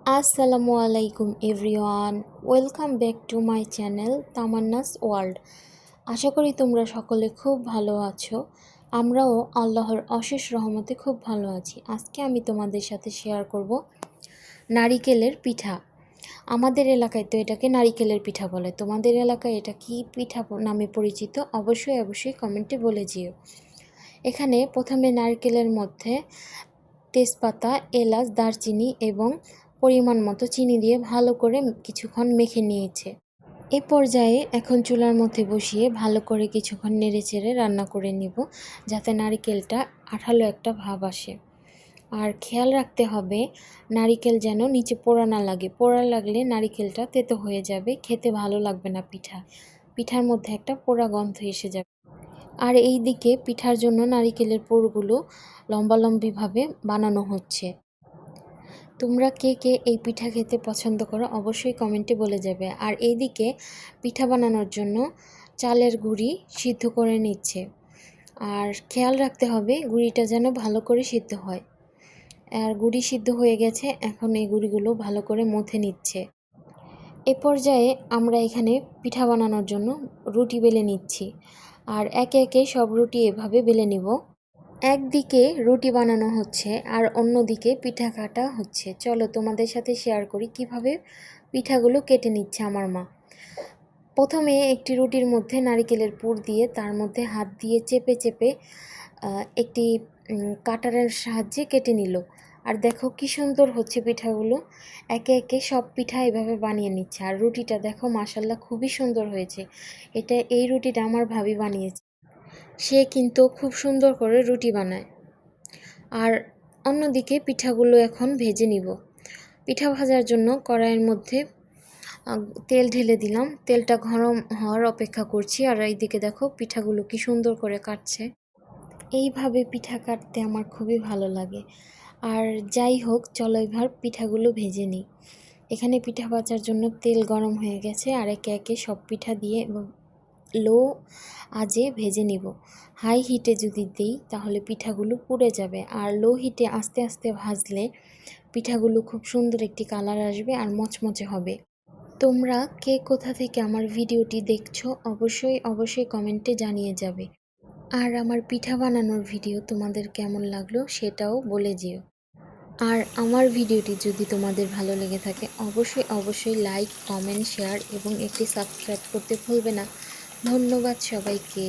আসসালামু আলাইকুম everyone, welcome back to my channel Tamanna's world. আশা করি তোমরা সকলে খুব ভালো আছো। আমরাও আল্লাহর অশেষ রহমতে খুব ভালো আছি। আজকে আমি তোমাদের সাথে শেয়ার করব নারিকেলের পিঠা। আমাদের এলাকায় তো এটাকে নারিকেলের পিঠা বলে, তোমাদের এলাকায় এটা কি পিঠা নামে পরিচিত অবশ্যই কমেন্টে বলে যেও। এখানে প্রথমে নারকেলের মধ্যে তেজপাতা, এলাচ, দারচিনি এবং পরিমাণ মতো চিনি দিয়ে ভালো করে কিছুক্ষণ মেখে নিয়েছে। এ পর্যায়ে এখন চুলার মধ্যে বসিয়ে ভালো করে কিছুক্ষণ নেড়েচেড়ে রান্না করে নিব, যাতে নারিকেলটা আঠালো একটা ভাব আসে। আর খেয়াল রাখতে হবে নারিকেল যেন নিচে পোড়া না লাগে। পোড়া লাগলে নারিকেলটা তেতো হয়ে যাবে, খেতে ভালো লাগবে না। পিঠার মধ্যে একটা পোড়া গন্ধ এসে যাবে। আর এই দিকে পিঠার জন্য নারিকেলের পুরগুলো লম্বালম্বিভাবে বানানো হচ্ছে। তোমরা কে কে এই পিঠা খেতে পছন্দ করো অবশ্যই কমেন্টে বলে যাবে। আর এইদিকে পিঠা বানানোর জন্য চালের গুঁড়ি সিদ্ধ করে নিচ্ছে। আর খেয়াল রাখতে হবে গুঁড়িটা যেন ভালো করে সিদ্ধ হয়। আর গুঁড়ি সিদ্ধ হয়ে গেছে, এখন এই গুঁড়িগুলো ভালো করে মথে নিচ্ছে। এ পর্যায়ে আমরা এখানে পিঠা বানানোর জন্য রুটি বেলে নিচ্ছি। আর একে একে সব রুটি এভাবে বেলে নিব। একদিকে রুটি বানানো হচ্ছে আর অন্যদিকে পিঠা কাটা হচ্ছে। চলো তোমাদের সাথে শেয়ার করি কিভাবে পিঠাগুলো কেটে নিচ্ছে আমার মা। প্রথমে একটি রুটির মধ্যে নারিকেলের পুর দিয়ে তার মধ্যে হাত দিয়ে চেপে চেপে একটি কাটারের সাহায্যে কেটে নিল। আর দেখো কি সুন্দর হচ্ছে পিঠাগুলো। একে একে সব পিঠা এভাবে বানিয়ে নিচ্ছে। আর রুটিটা দেখো মাশাল্লাহ খুবই সুন্দর হয়েছে। এই রুটিটা আমার ভাবি বানিয়েছে। সে কিন্তু খুব সুন্দর করে রুটি বানায়। আর অন্যদিকে পিঠাগুলো এখন ভেজে নিব। পিঠা ভাজার জন্য কড়াইয়ের মধ্যে তেল ঢেলে দিলাম। তেলটা গরম হওয়ার অপেক্ষা করছি। আর এইদিকে দেখো পিঠাগুলো কি সুন্দর করে কাটছে। এইভাবে পিঠা কাটতে আমার খুবই ভালো লাগে। আর যাই হোক, চলো এবার পিঠাগুলো ভেজে নিই। এখানে পিঠা ভাজার জন্য তেল গরম হয়ে গেছে। আর একে একে সব পিঠা দিয়ে লো আঁচে ভেজে নিব। হাই হিটে যদি দিই তাহলে পিঠাগুলো পুড়ে যাবে, আর লো হিটে আস্তে আস্তে ভাজলে পিঠাগুলো খুব সুন্দর একটি কালার আসবে আর মচমচে হবে। তোমরা কে কোথা থেকে আমার ভিডিওটি দেখছো অবশ্যই কমেন্টে জানিয়ে যাবে। আর আমার পিঠা বানানোর ভিডিও তোমাদের কেমন লাগলো সেটাও বলে যেও। আর আমার ভিডিওটি যদি তোমাদের ভালো লেগে থাকে অবশ্যই লাইক, কমেন্ট, শেয়ার এবং একটি সাবস্ক্রাইব করতে ভুলবে না। ধন্যবাদ সবাইকে।